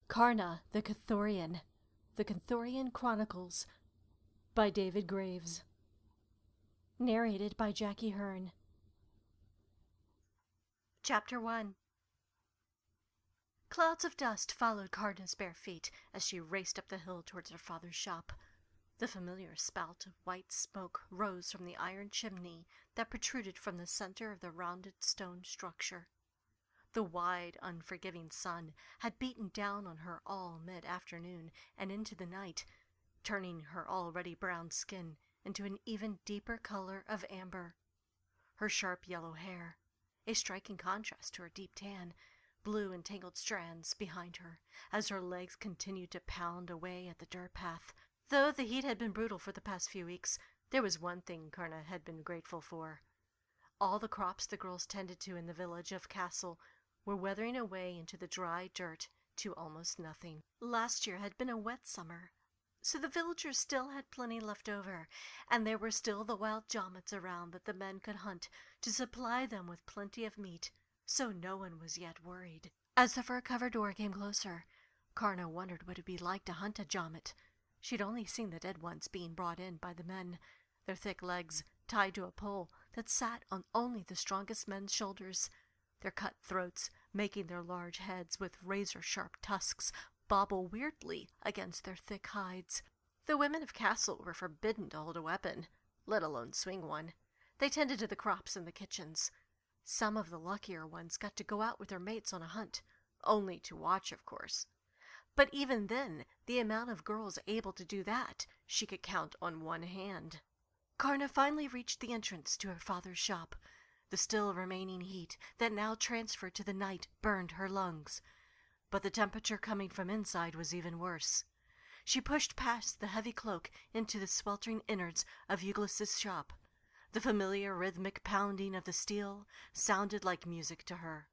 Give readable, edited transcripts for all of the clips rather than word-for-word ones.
Karna the Kathorian, The Kathorian Chronicles, by David Graves. Narrated by Jackie Hern. Chapter 1. Clouds of dust followed Karna's bare feet as she raced up the hill towards her father's shop. The familiar spout of white smoke rose from the iron chimney that protruded from the center of the rounded stone structure. The wide, unforgiving sun had beaten down on her all mid-afternoon and into the night, turning her already brown skin into an even deeper color of amber. Her sharp yellow hair, a striking contrast to her deep tan, blew in tangled strands behind her as her legs continued to pound away at the dirt path. Though the heat had been brutal for the past few weeks, there was one thing Karna had been grateful for. All the crops the girls tended to in the village of Castle were weathering away into the dry dirt to almost nothing. Last year had been a wet summer, so the villagers still had plenty left over, and there were still the wild jomets around that the men could hunt to supply them with plenty of meat, so no one was yet worried. As the fur-covered door came closer, Karna wondered what it would be like to hunt a jomet. She'd only seen the dead ones being brought in by the men, their thick legs tied to a pole that sat on only the strongest men's shoulders, their cut throats making their large heads with razor-sharp tusks bobble weirdly against their thick hides. The women of Castle were forbidden to hold a weapon, let alone swing one. They tended to the crops in the kitchens. Some of the luckier ones got to go out with their mates on a hunt, only to watch, of course. But even then, the amount of girls able to do that she could count on one hand. Karna finally reached the entrance to her father's shop. The still remaining heat that now transferred to the night burned her lungs, but the temperature coming from inside was even worse. She pushed past the heavy cloak into the sweltering innards of Euglis's shop. The familiar rhythmic pounding of the steel sounded like music to her.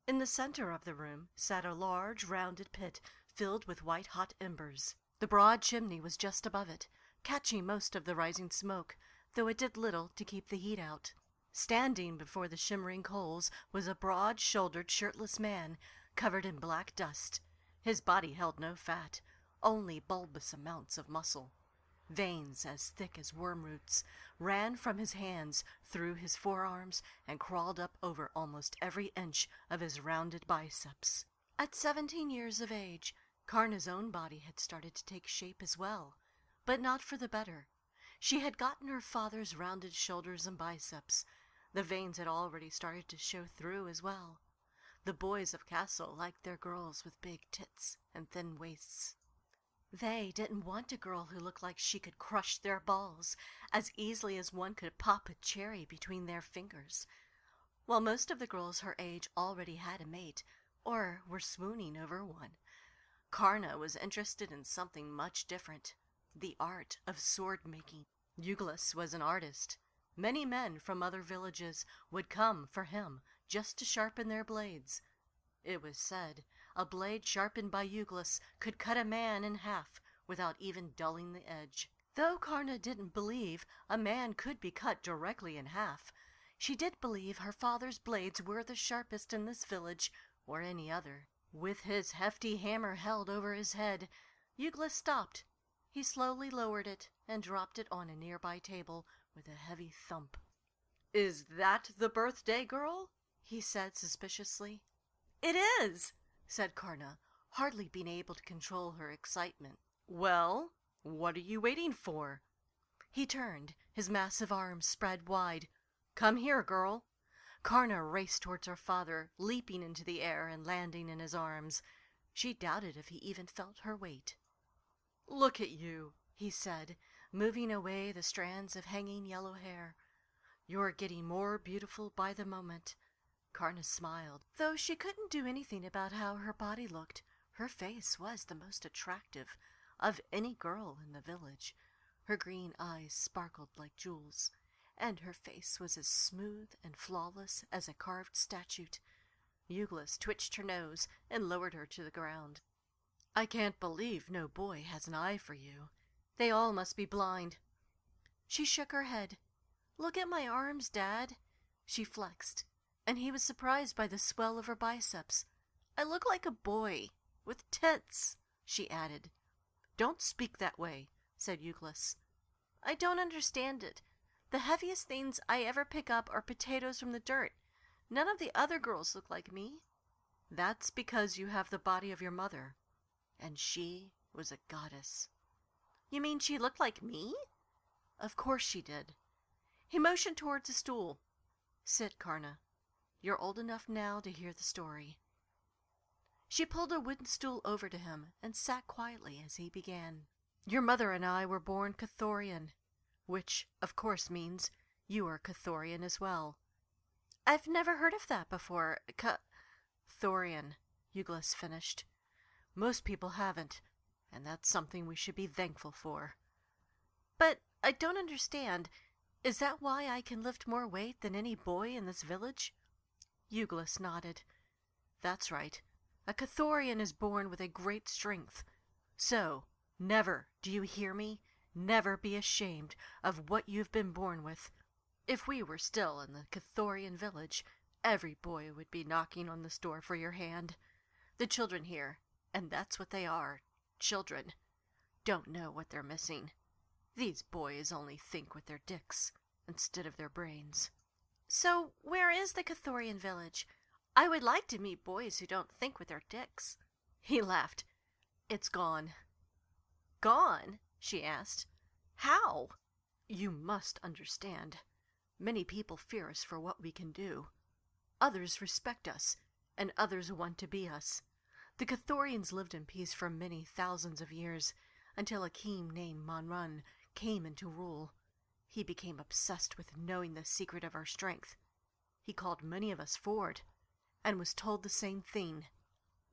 In the center of the room sat a large rounded pit filled with white-hot embers. The broad chimney was just above it, catching most of the rising smoke, though it did little to keep the heat out. Standing before the shimmering coals was a broad-shouldered, shirtless man, covered in black dust. His body held no fat, only bulbous amounts of muscle. Veins as thick as worm roots ran from his hands through his forearms and crawled up over almost every inch of his rounded biceps. At 17 years of age, Karna's own body had started to take shape as well, but not for the better. She had gotten her father's rounded shoulders and biceps. The veins had already started to show through as well. The boys of Castle liked their girls with big tits and thin waists. They didn't want a girl who looked like she could crush their balls as easily as one could pop a cherry between their fingers. While most of the girls her age already had a mate, or were swooning over one, Karna was interested in something much different, the art of sword-making. Euglis was an artist. Many men from other villages would come for him just to sharpen their blades. It was said a blade sharpened by Euglis could cut a man in half without even dulling the edge. Though Karna didn't believe a man could be cut directly in half, she did believe her father's blades were the sharpest in this village or any other. With his hefty hammer held over his head, Euglis stopped. He slowly lowered it and dropped it on a nearby table with a heavy thump. "Is that the birthday girl?" he said suspiciously. "It is," said Karna, hardly being able to control her excitement. "Well, what are you waiting for?" He turned, his massive arms spread wide. "Come here, girl." Karna raced towards her father, leaping into the air and landing in his arms. She doubted if he even felt her weight. "Look at you," he said, moving away the strands of hanging yellow hair. "You're getting more beautiful by the moment." Karna smiled. Though she couldn't do anything about how her body looked, her face was the most attractive of any girl in the village. Her green eyes sparkled like jewels, and her face was as smooth and flawless as a carved statue. Euglis twitched her nose and lowered her to the ground. "I can't believe no boy has an eye for you. They all must be blind." She shook her head. "Look at my arms, Dad." She flexed, and he was surprised by the swell of her biceps. "I look like a boy." with tits, she added. Don't speak that way, said Euglis. I don't understand it. The heaviest things I ever pick up are potatoes from the dirt. None of the other girls look like me. That's because you have the body of your mother, and she was a goddess. You mean she looked like me? Of course she did. He motioned towards a stool. Sit, Karna. You're old enough now to hear the story. She pulled a wooden stool over to him and sat quietly as he began. Your mother and I were born Kathorian, which, of course, means you are Kathorian as well. I've never heard of that before. Thorian, Euglis finished. Most people haven't, and that's something we should be thankful for. But I don't understand. Is that why I can lift more weight than any boy in this village? Euglis nodded. That's right. A Kathorian is born with a great strength. So, never, do you hear me? Never be ashamed of what you've been born with. If we were still in the Kathorian village, every boy would be knocking on this door for your hand. The children here, and that's what they are, children, don't know what they're missing. These boys only think with their dicks instead of their brains. So, where is the Kathorian village? I would like to meet boys who don't think with their dicks. He laughed. It's gone. Gone? She asked. How? You must understand. Many people fear us for what we can do. Others respect us, and others want to be us. The Kathorians lived in peace for many thousands of years, until a king named Hern came into rule. He became obsessed with knowing the secret of our strength. He called many of us forward, and was told the same thing.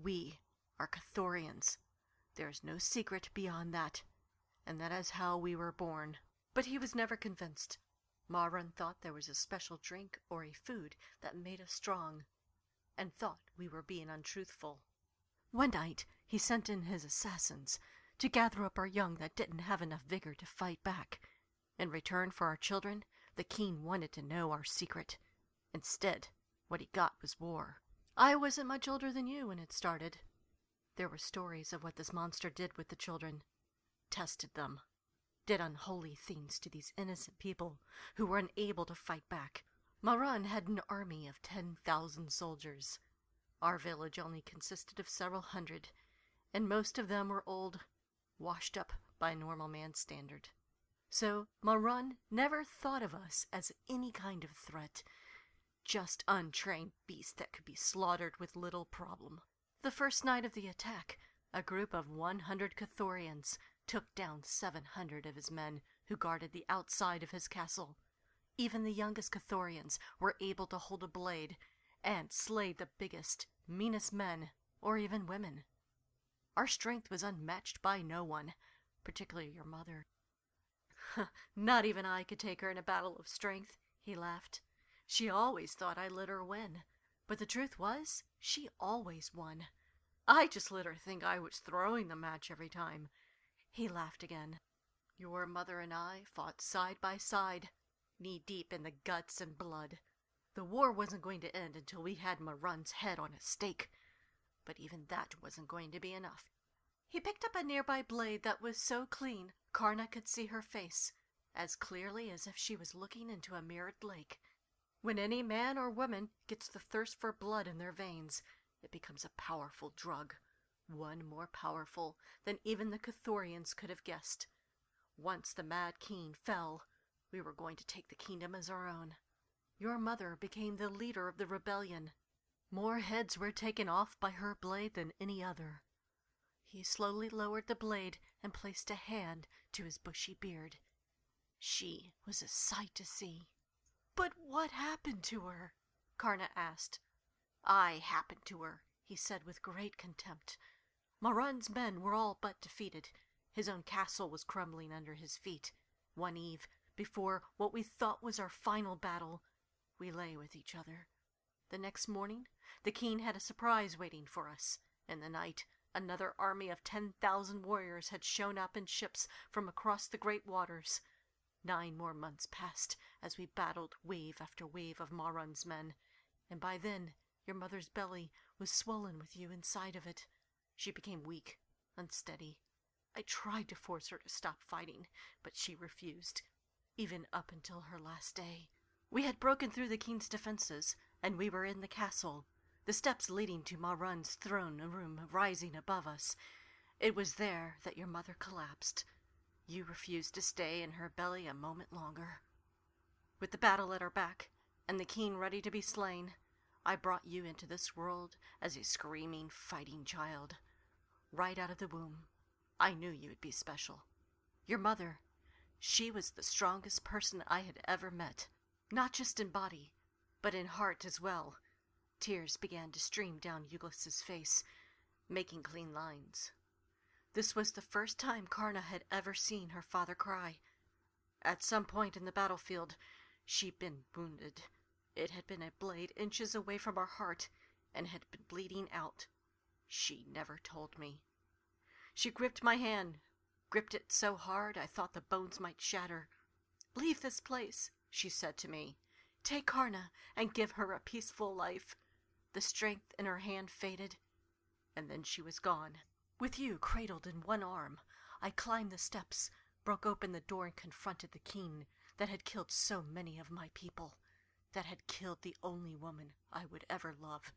We are Kathorians. There is no secret beyond that, and that is how we were born. But he was never convinced. Hern thought there was a special drink or a food that made us strong, and thought we were being untruthful. One night he sent in his assassins to gather up our young that didn't have enough vigor to fight back. In return for our children, the king wanted to know our secret. Instead, what he got was war. I wasn't much older than you when it started. There were stories of what this monster did with the children. Tested them. Did unholy things to these innocent people who were unable to fight back. Hern had an army of 10,000 soldiers. Our village only consisted of several hundred, and most of them were old, washed up by normal man's standard. So Hern never thought of us as any kind of threat, just untrained beasts that could be slaughtered with little problem. The first night of the attack, a group of 100 Kathorians took down 700 of his men who guarded the outside of his castle. Even the youngest Kathorians were able to hold a blade and slay the biggest, meanest men, or even women. Our strength was unmatched by no one, particularly your mother. Not even I could take her in a battle of strength, he laughed. She always thought I let her win, but the truth was, she always won. I just let her think I was throwing the match every time. He laughed again. Your mother and I fought side by side, knee-deep in the guts and blood. The war wasn't going to end until we had Hern's head on a stake, but even that wasn't going to be enough. He picked up a nearby blade that was so clean, Karna could see her face, as clearly as if she was looking into a mirrored lake. When any man or woman gets the thirst for blood in their veins, it becomes a powerful drug, one more powerful than even the Kathorians could have guessed. Once the Mad King fell, we were going to take the kingdom as our own. Your mother became the leader of the rebellion. More heads were taken off by her blade than any other. He slowly lowered the blade and placed a hand to his bushy beard. She was a sight to see. But what happened to her? Karna asked. I happened to her, he said with great contempt. Hern's men were all but defeated. His own castle was crumbling under his feet. One eve, before what we thought was our final battle, we lay with each other. The next morning, the king had a surprise waiting for us. In the night, another army of 10,000 warriors had shown up in ships from across the great waters. 9 more months passed as we battled wave after wave of Hern's men, and by then your mother's belly was swollen with you inside of it. She became weak, unsteady. I tried to force her to stop fighting, but she refused, even up until her last day. We had broken through the king's defenses, and we were in the castle, the steps leading to Marun's throne room rising above us. It was there that your mother collapsed. You refused to stay in her belly a moment longer. With the battle at our back, and the king ready to be slain, I brought you into this world as a screaming, fighting child. Right out of the womb, I knew you would be special. Your mother, she was the strongest person I had ever met, not just in body, but in heart as well. Tears began to stream down Euglis's face, making clean lines. This was the first time Karna had ever seen her father cry. At some point in the battlefield, she'd been wounded. It had been a blade inches away from her heart and had been bleeding out. She never told me. She gripped my hand, gripped it so hard I thought the bones might shatter. "Leave this place," she said to me. "Take Karna and give her a peaceful life." The strength in her hand faded, and then she was gone. With you cradled in one arm, I climbed the steps, broke open the door, and confronted the king that had killed so many of my people, that had killed the only woman I would ever love.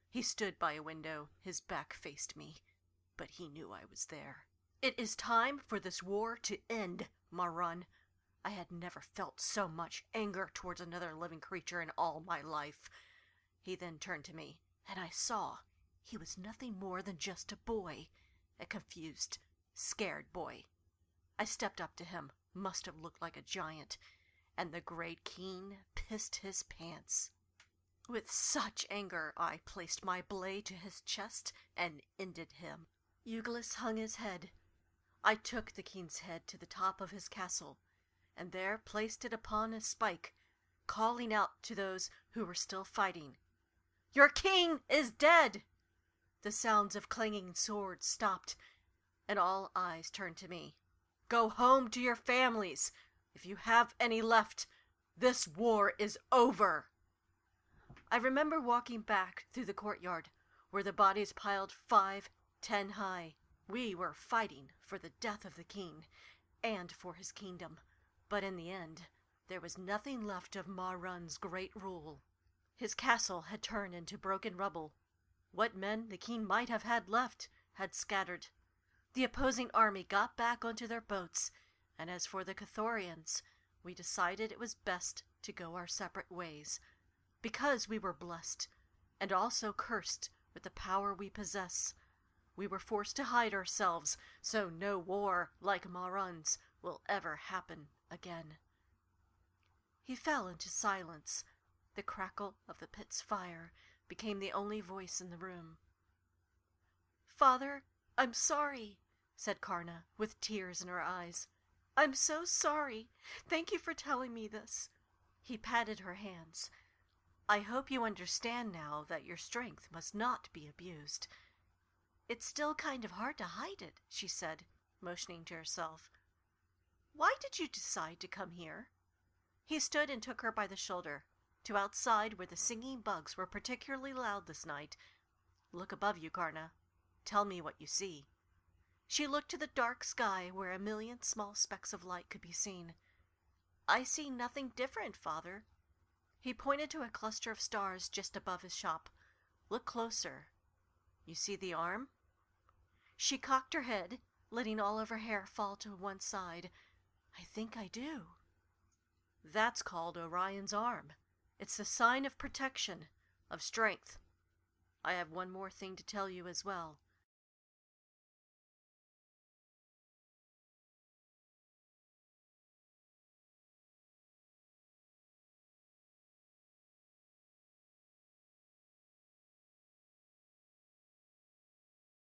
He stood by a window, his back faced me, but he knew I was there. "It is time for this war to end, Marun." I had never felt so much anger towards another living creature in all my life. He then turned to me, and I saw he was nothing more than just a boy, a confused, scared boy. I stepped up to him, must have looked like a giant, and the great king pissed his pants. With such anger, I placed my blade to his chest and ended him. Euglis hung his head. I took the king's head to the top of his castle, and there placed it upon a spike, calling out to those who were still fighting, "Your king is dead!" The sounds of clanging swords stopped, and all eyes turned to me. "Go home to your families, if you have any left. This war is over." I remember walking back through the courtyard, where the bodies piled 5, 10 high. We were fighting for the death of the king, and for his kingdom, but in the end, there was nothing left of Marun's great rule. His castle had turned into broken rubble. What men the king might have had left had scattered. The opposing army got back onto their boats, and as for the Kathorians, we decided it was best to go our separate ways. Because we were blessed, and also cursed with the power we possess, we were forced to hide ourselves, so no war like Marun's will ever happen again. He fell into silence. The crackle of the pit's fire became the only voice in the room. "Father, I'm sorry," said Karna, with tears in her eyes. "I'm so sorry. Thank you for telling me this." He patted her hands. "I hope you understand now that your strength must not be abused." "It's still kind of hard to hide it," she said, motioning to herself. "Why did you decide to come here?" He stood and took her by the shoulder, to outside where the singing bugs were particularly loud this night. "Look above you, Karna. Tell me what you see." She looked to the dark sky where a million small specks of light could be seen. "I see nothing different, Father." He pointed to a cluster of stars just above his shop. "Look closer. You see the arm?" She cocked her head, letting all of her hair fall to one side. "I think I do." "That's called Orion's arm. It's the sign of protection, of strength. I have one more thing to tell you as well.